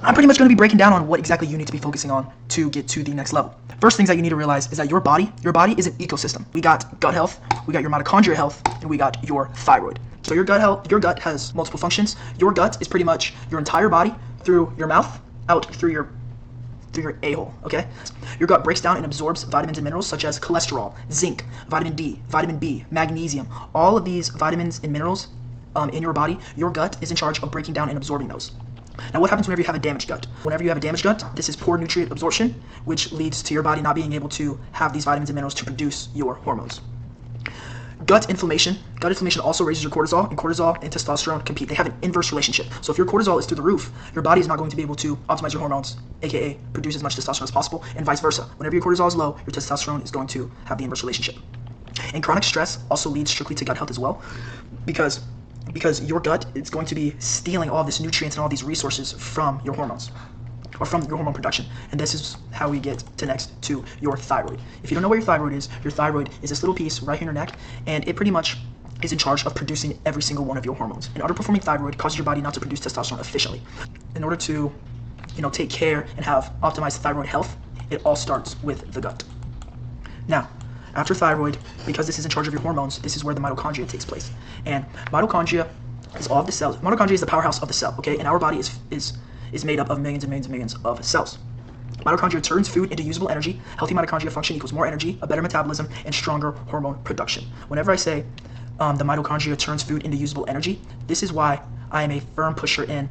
I'm pretty much going to be breaking down on what exactly you need to be focusing on to get to the next level. First things that you need to realize is that your body is an ecosystem. We got gut health, we got your mitochondria health, and we got your thyroid. So your gut has multiple functions. Your gut is pretty much your entire body through your mouth, out through your a-hole, okay? Your gut breaks down and absorbs vitamins and minerals such as cholesterol, zinc, vitamin D, vitamin B, magnesium. All of these vitamins and minerals in your body, your gut is in charge of breaking down and absorbing those. Now, what happens whenever you have a damaged gut? Whenever you have a damaged gut, this is poor nutrient absorption, which leads to your body not being able to have these vitamins and minerals to produce your hormones. Gut inflammation also raises your cortisol, and cortisol and testosterone compete. They have an inverse relationship. So if your cortisol is through the roof, your body is not going to be able to optimize your hormones, aka produce as much testosterone as possible, and vice versa. Whenever your cortisol is low, your testosterone is going to have the inverse relationship. And chronic stress also leads strictly to gut health as well, because your gut is going to be stealing all this nutrients and all these resources from your hormones, or from your hormone production. And this is how we get to next to your thyroid. If you don't know what your thyroid is this little piece right here in your neck, and it pretty much is in charge of producing every single one of your hormones. An underperforming thyroid causes your body not to produce testosterone efficiently. In order to, take care and have optimized thyroid health, it all starts with the gut. Now, after thyroid, because this is in charge of your hormones, this is where the mitochondria takes place. And mitochondria is all of the cells. Mitochondria is the powerhouse of the cell, okay? And our body is made up of millions and millions and millions of cells. Mitochondria turns food into usable energy. Healthy mitochondria function equals more energy, a better metabolism, and stronger hormone production. Whenever I say the mitochondria turns food into usable energy, this is why I am a firm pusher in,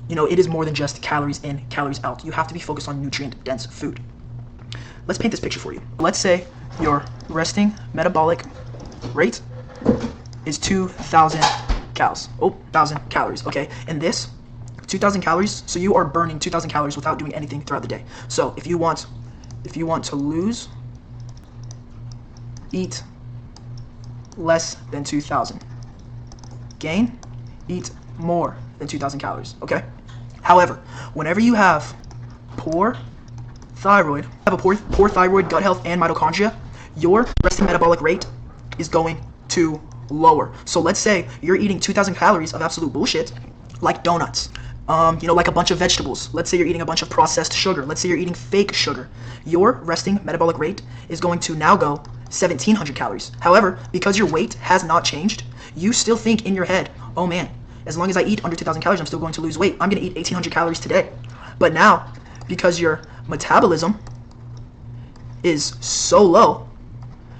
it is more than just calories in, calories out. You have to be focused on nutrient-dense food. Let's paint this picture for you. Let's say your resting metabolic rate is 2,000 calories, okay? And this 2,000 calories, so you are burning 2,000 calories without doing anything throughout the day. So if you want to lose, eat less than 2,000. Gain, eat more than 2,000 calories, okay? However, whenever you have poor thyroid, gut health, and mitochondria, your resting metabolic rate is going to lower. So let's say you're eating 2,000 calories of absolute bullshit, like donuts, like a bunch of vegetables. Let's say you're eating a bunch of processed sugar. Let's say you're eating fake sugar. Your resting metabolic rate is going to now go 1,700 calories. However, because your weight has not changed, you still think in your head, oh man, as long as I eat under 2,000 calories, I'm still going to lose weight. I'm going to eat 1,800 calories today. But now, because your metabolism is so low,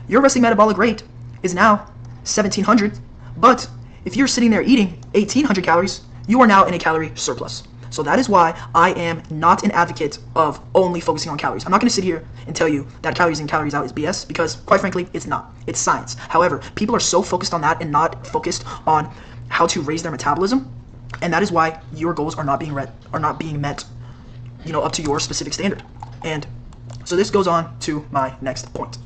your resting metabolic rate is now 1,700. But if you're sitting there eating 1,800 calories, you are now in a calorie surplus. So that is why I am not an advocate of only focusing on calories. I'm not going to sit here and tell you that calories in, calories out is BS, because quite frankly, it's not. It's science. However, people are so focused on that and not focused on how to raise their metabolism, and that is why your goals are not being met, up to your specific standard. And so this goes on to my next point.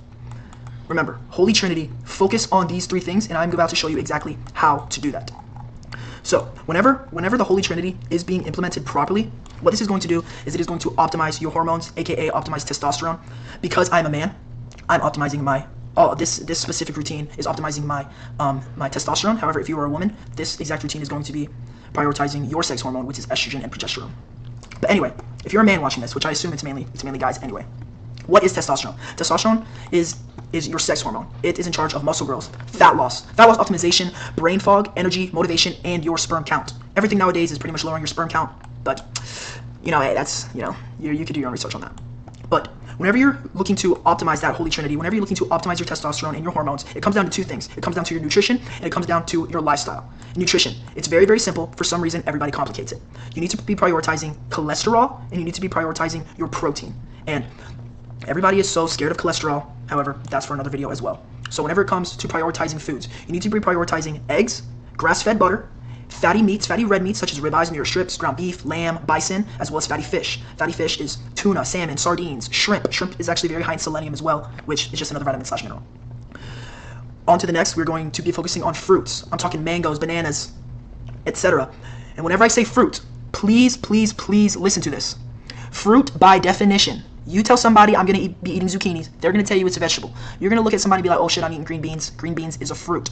Remember, Holy Trinity, focus on these three things, and I'm about to show you exactly how to do that. So whenever the Holy Trinity is being implemented properly, what this is going to do is it is going to optimize your hormones, aka optimize testosterone. Because I'm a man, I'm optimizing my this specific routine is optimizing my testosterone. However, if you are a woman, this exact routine is going to be prioritizing your sex hormone, which is estrogen and progesterone. But anyway, if you're a man watching this, which I assume it's mainly guys anyway, what is testosterone? Testosterone is your sex hormone. It is in charge of muscle growth, fat loss optimization, brain fog, energy, motivation, and your sperm count. Everything nowadays is pretty much lowering your sperm count, but hey, that's you could do your own research on that. But whenever you're looking to optimize that Holy Trinity, whenever you're looking to optimize your testosterone and your hormones, it comes down to two things. It comes down to your nutrition, and it comes down to your lifestyle. Nutrition, it's very, very simple. For some reason, everybody complicates it. You need to be prioritizing cholesterol, and you need to be prioritizing your protein. And everybody is so scared of cholesterol. However, that's for another video as well. So whenever it comes to prioritizing foods, you need to be prioritizing eggs, grass-fed butter, fatty meats, fatty red meats such as ribeyes, New York strips, ground beef, lamb, bison, as well as fatty fish. Fatty fish is tuna, salmon, sardines, shrimp. Shrimp is actually very high in selenium as well, which is just another vitamin/mineral. On to the next, we're going to be focusing on fruits. I'm talking mangoes, bananas, etc. And whenever I say fruit, please, please, please listen to this. Fruit, by definition, you tell somebody I'm going to be eating zucchinis, they're going to tell you it's a vegetable. You're going to look at somebody and be like, oh shit, I'm eating green beans. Green beans is a fruit.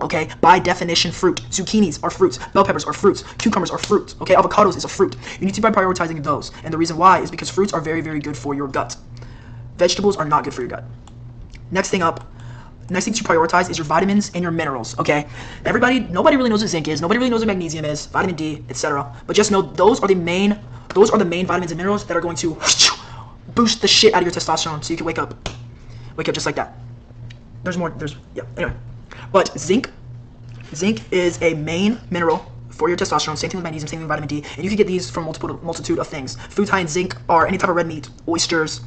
Okay, by definition, fruit. Zucchinis are fruits. Bell peppers are fruits. Cucumbers are fruits. Okay, avocados is a fruit. You need to be prioritizing those. And the reason why is because fruits are very, very good for your gut. Vegetables are not good for your gut. Next thing to prioritize is your vitamins and your minerals, okay? Nobody really knows what zinc is. Nobody really knows what magnesium is, vitamin D, etc. But just know those are the main vitamins and minerals that are going to boost the shit out of your testosterone so you can wake up just like that. Anyway. But zinc is a main mineral for your testosterone. Same thing with magnesium, same thing with vitamin D. And you can get these from multitude of things. Foods high in zinc are any type of red meat, oysters,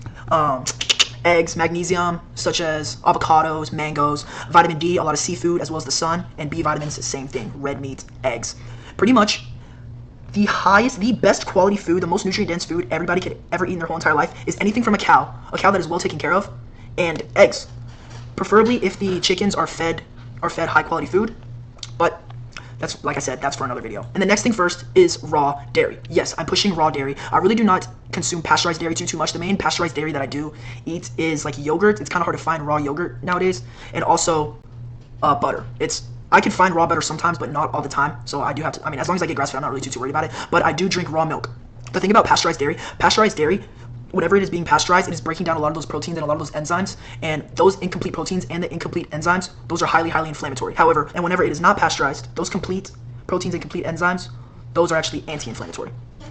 eggs. Magnesium, such as avocados, mangoes. Vitamin D, a lot of seafood, as well as the sun. And B vitamins, the same thing, red meat, eggs. Pretty much the best quality food, the most nutrient-dense food everybody could ever eat in their whole entire life is anything from a cow that is well taken care of, and eggs. Preferably if the chickens are fed high quality food, but that's, like I said, that's for another video. And the next thing first is raw dairy. Yes, I'm pushing raw dairy. I really do not consume pasteurized dairy too much. The main pasteurized dairy that I do eat is like yogurt. It's kind of hard to find raw yogurt nowadays, and also butter. I can find raw butter sometimes, but not all the time. So I do have to, as long as I get grass-fed, I'm not really too worried about it. But I do drink raw milk. The thing about pasteurized dairy, whenever it is being pasteurized, it is breaking down a lot of those proteins and a lot of those enzymes, and those incomplete proteins and the incomplete enzymes, those are highly, highly inflammatory. However, and whenever it is not pasteurized, those complete proteins and complete enzymes, those are actually anti-inflammatory.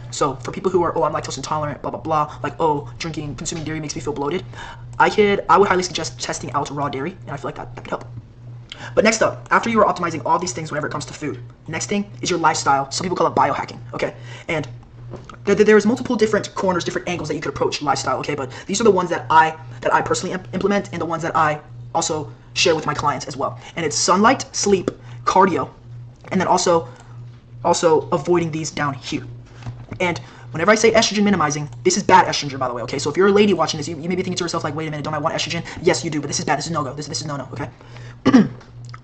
So for people who are, I'm lactose intolerant, blah, blah, blah, like, consuming dairy makes me feel bloated, I would highly suggest testing out raw dairy, and I feel like that could help. But next up, after you are optimizing all these things whenever it comes to food, next thing is your lifestyle. Some people call it biohacking, okay? And there's multiple different corners, different angles that you could approach lifestyle, okay? But these are the ones that I personally implement, and the ones that I also share with my clients as well. And it's sunlight, sleep, cardio, and then also avoiding these down here. And whenever I say estrogen minimizing, this is bad estrogen, by the way, okay? So if you're a lady watching this, you may be thinking to yourself like, wait a minute, don't I want estrogen? Yes, you do, but this is bad. This is no-go. This is no-no, okay?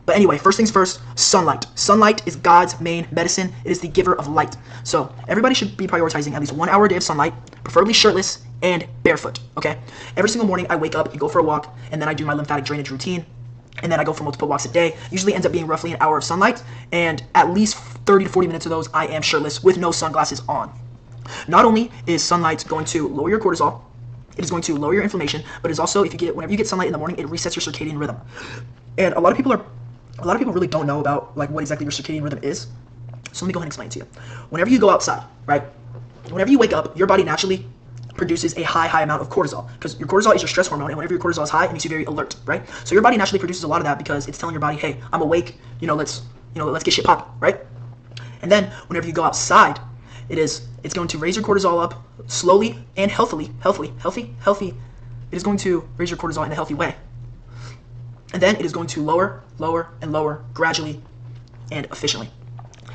But anyway, first things first, sunlight. Sunlight is God's main medicine. It is the giver of light. So everybody should be prioritizing at least 1 hour a day of sunlight, preferably shirtless and barefoot, okay? Every single morning I wake up and go for a walk, and then I do my lymphatic drainage routine, and then I go for multiple walks a day. Usually ends up being roughly an hour of sunlight, and at least 30 to 40 minutes of those I am shirtless with no sunglasses on. Not only is sunlight going to lower your cortisol, it is going to lower your inflammation, but it's also, whenever you get sunlight in the morning, it resets your circadian rhythm. And a lot of people really don't know about like what exactly your circadian rhythm is. So let me go ahead and explain it to you. Whenever you go outside, right? Whenever you wake up, your body naturally produces a high amount of cortisol, because your cortisol is your stress hormone, and whenever your cortisol is high, it makes you very alert, right? So your body naturally produces a lot of that because it's telling your body, hey, I'm awake, let's get shit popping, right? And then whenever you go outside, it's going to raise your cortisol up slowly and healthy. It is going to raise your cortisol in a healthy way. And then it is going to lower and lower gradually and efficiently.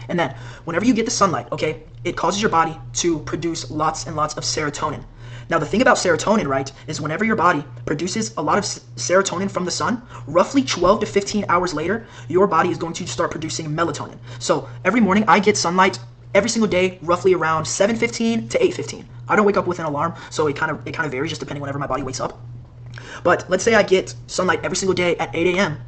And then whenever you get the sunlight, okay, it causes your body to produce lots and lots of serotonin. Now the thing about serotonin, right, is whenever your body produces a lot of serotonin from the sun, roughly 12 to 15 hours later, your body is going to start producing melatonin. So every morning I get sunlight every single day, roughly around 7:15 to 8:15. I don't wake up with an alarm, so it kind of varies just depending whenever my body wakes up. But let's say I get sunlight every single day at 8 a.m.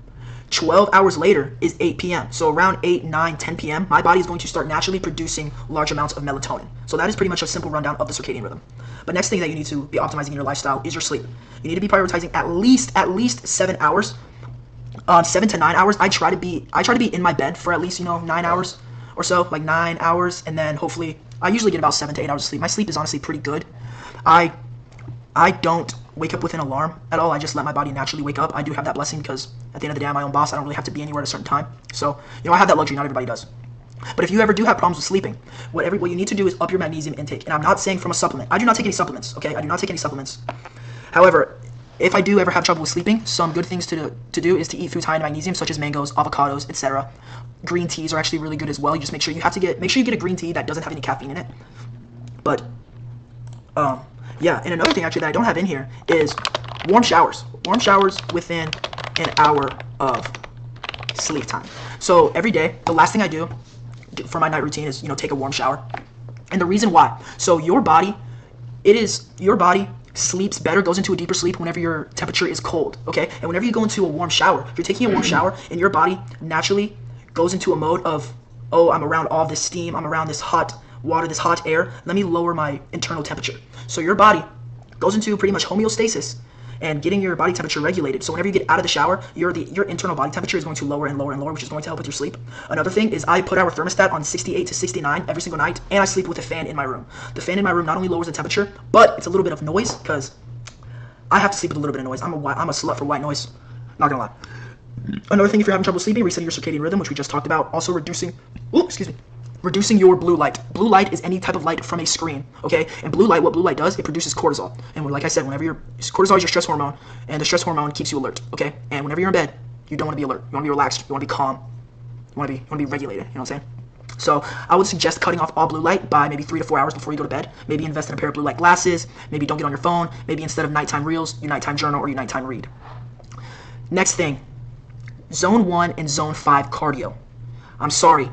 12 hours later is 8 p.m. So around 8, 9, 10 p.m., my body is going to start naturally producing large amounts of melatonin. So that is pretty much a simple rundown of the circadian rhythm. But next thing that you need to be optimizing in your lifestyle is your sleep. You need to be prioritizing at least 7 hours, 7 to 9 hours. I try to be in my bed for at least 9 hours or so, like 9 hours, and then hopefully I usually get about 7 to 8 hours of sleep. My sleep is honestly pretty good. I don't wake up with an alarm at all. I just let my body naturally wake up. I do have that blessing because at the end of the day, I'm my own boss. I don't really have to be anywhere at a certain time. So, I have that luxury. Not everybody does. But if you ever do have problems with sleeping, what you need to do is up your magnesium intake. And I'm not saying from a supplement. I do not take any supplements, okay? I do not take any supplements. However, if I do ever have trouble with sleeping, some good things to do is to eat foods high in magnesium, such as mangoes, avocados, etc. Green teas are actually really good as well. You just make sure you get a green tea that doesn't have any caffeine in it. But yeah, and another thing actually that I don't have in here is warm showers. Warm showers within an hour of sleep time. So every day, the last thing I do for my night routine is, take a warm shower. And the reason why, so your body sleeps better, goes into a deeper sleep whenever your temperature is cold, okay? And whenever you go into a warm shower, if you're taking a warm shower and your body naturally goes into a mode of, oh, I'm around all this steam, I'm around this hot water, this hot air, let me lower my internal temperature. So your body goes into pretty much homeostasis and getting your body temperature regulated. So whenever you get out of the shower, your internal body temperature is going to lower and lower and lower, which is going to help with your sleep. Another thing is I put our thermostat on 68 to 69 every single night, and I sleep with a fan in my room. The fan in my room not only lowers the temperature, but it's a little bit of noise, because I have to sleep with a little bit of noise. I'm a slut for white noise, not gonna lie. Another thing, if you're having trouble sleeping, resetting your circadian rhythm, which we just talked about. Also reducing your blue light. Blue light is any type of light from a screen, okay? And blue light, what blue light does, it produces cortisol. And like I said, cortisol is your stress hormone, and the stress hormone keeps you alert, okay? And whenever you're in bed, you don't want to be alert. You want to be relaxed. You want to be calm. You want to be regulated. You know what I'm saying? So I would suggest cutting off all blue light by maybe 3 to 4 hours before you go to bed. Maybe invest in a pair of blue light glasses. Maybe don't get on your phone. Maybe instead of nighttime reels, you nighttime journal or you nighttime read. Next thing, zone 1 and zone 5 cardio. I'm sorry,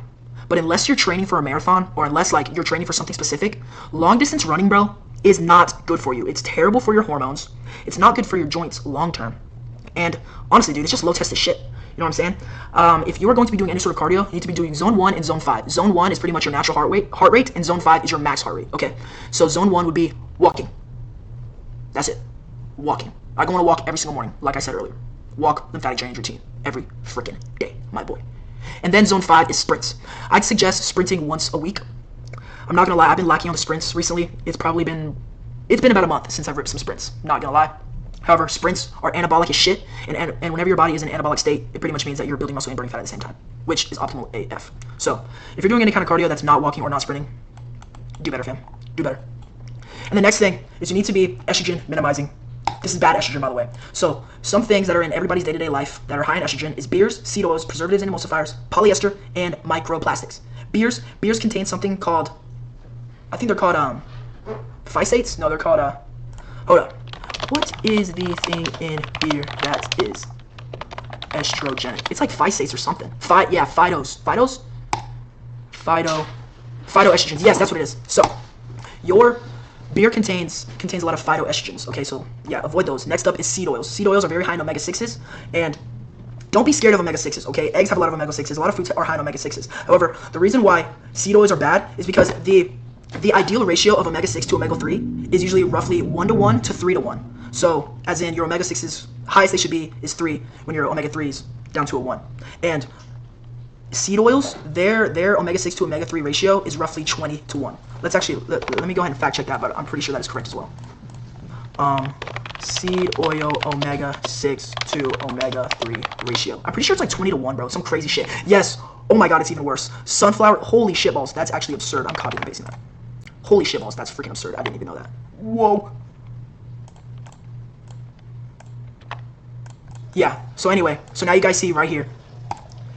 but unless you're training for a marathon, or unless like you're training for something specific, long distance running, bro, is not good for you. It's terrible for your hormones. It's not good for your joints long term. And honestly, dude, it's just low tested shit. You know what I'm saying? If you are going to be doing any sort of cardio, you need to be doing zone 1 and zone 5. Zone 1 is pretty much your natural heart rate, and zone 5 is your max heart rate. Okay, so zone 1 would be walking. That's it. Walking. I go on a walk every single morning, like I said earlier. Walk, lymphatic drainage routine every freaking day, my boy. And then zone 5 is sprints. I'd suggest sprinting once a week. I'm not gonna lie, I've been lacking on the sprints recently. It's been about a month since I've ripped some sprints. Not gonna lie. However, sprints are anabolic as shit, and whenever your body is in an anabolic state, it pretty much means that you're building muscle and burning fat at the same time, which is optimal AF. So, if you're doing any kind of cardio that's not walking or not sprinting, do better, fam. Do better. And the next thing is you need to be estrogen minimizing. This is bad estrogen, by the way. So, some things that are in everybody's day-to-day life that are high in estrogen is beers, seed oils, preservatives and emulsifiers, polyester, and microplastics. Beers contain something called, I think they're called physates? No, they're called hold up. What is the thing in beer that is estrogenic? It's like physates or something. Phytoestrogens. Yes, that's what it is. So, your beer contains a lot of phytoestrogens. Okay, so yeah, avoid those. Next up is seed oils. Seed oils are very high in omega-6s, and don't be scared of omega-6s, okay? Eggs have a lot of omega-6s. A lot of foods are high in omega-6s. However, the reason why seed oils are bad is because the ideal ratio of omega-6 to omega-3 is usually roughly 1:1 to 3:1. So, as in your omega-6s, highest they should be is 3, when your omega-3s down to a 1. And seed oils, their omega-6 to omega-3 ratio is roughly 20:1. Let's actually, let me go ahead and fact check that, but I'm pretty sure that is correct as well. Seed oil omega-6 to omega-3 ratio. I'm pretty sure it's like 20:1, bro. Some crazy shit. Yes. Oh my god, it's even worse. Sunflower, holy shitballs. That's actually absurd. I'm copying and pasting that. Holy shitballs, that's freaking absurd. I didn't even know that. Whoa. Yeah, so anyway, so now you guys see right here.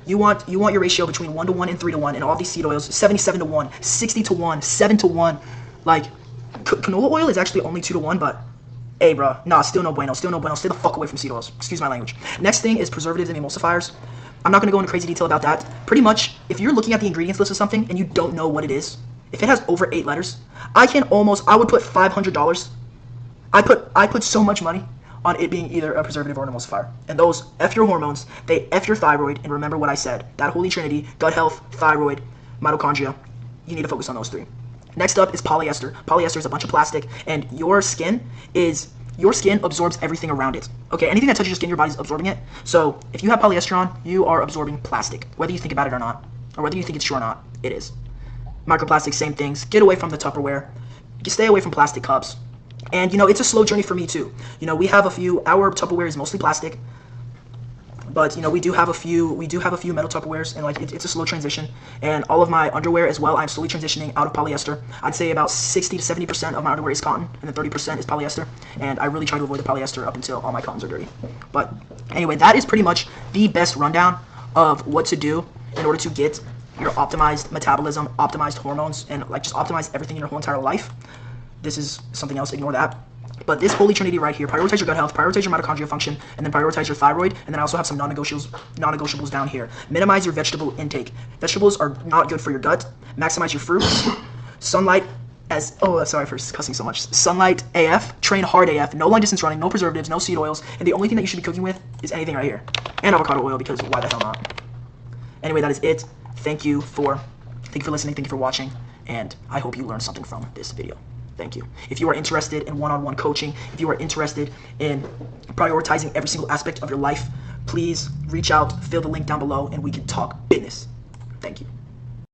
You want your ratio between 1:1 and 3:1 in all these seed oils, 77:1, 60:1, 7:1. Like, canola oil is actually only 2:1, but hey, bro, nah, still no bueno. Stay the fuck away from seed oils. Excuse my language. Next thing is preservatives and emulsifiers. I'm not going to go into crazy detail about that. Pretty much, if you're looking at the ingredients list of something and you don't know what it is, if it has over 8 letters, I would put $500. I put so much money on it being either a preservative or an emulsifier. And those F your hormones, they F your thyroid, and remember what I said. That holy trinity, gut health, thyroid, mitochondria, you need to focus on those 3. Next up is polyester. Polyester is a bunch of plastic, and your skin absorbs everything around it. Okay, anything that touches your skin, your body's absorbing it. So if you have polyester on, you are absorbing plastic, whether you think about it or not, or whether you think it's true or not, it is. Microplastics, same things. Get away from the Tupperware. You stay away from plastic cups. And you know, it's a slow journey for me too. You know, our Tupperware is mostly plastic, but you know, we do have a few metal Tupperwares, and like it's a slow transition. And all of my underwear as well, I'm slowly transitioning out of polyester. I'd say about 60 to 70% of my underwear is cotton, and then 30% is polyester. And I really try to avoid the polyester up until all my cottons are dirty. But anyway, that is pretty much the best rundown of what to do in order to get your optimized metabolism, optimized hormones, and like just optimize everything in your whole entire life. This is something else, ignore that. But this holy trinity right here, prioritize your gut health, prioritize your mitochondria function, and then prioritize your thyroid, and then I also have some non-negotiables down here. Minimize your vegetable intake. Vegetables are not good for your gut. Maximize your fruits. Sunlight sorry for cussing so much. Sunlight AF, train hard AF, no long distance running, no preservatives, no seed oils, and the only thing that you should be cooking with is anything right here. And avocado oil, because why the hell not? Anyway, that is it. Thank you for listening, thank you for watching, and I hope you learned something from this video. Thank you. If you are interested in one-on-one coaching, if you are interested in prioritizing every single aspect of your life, please reach out, fill the link down below, and we can talk business. Thank you.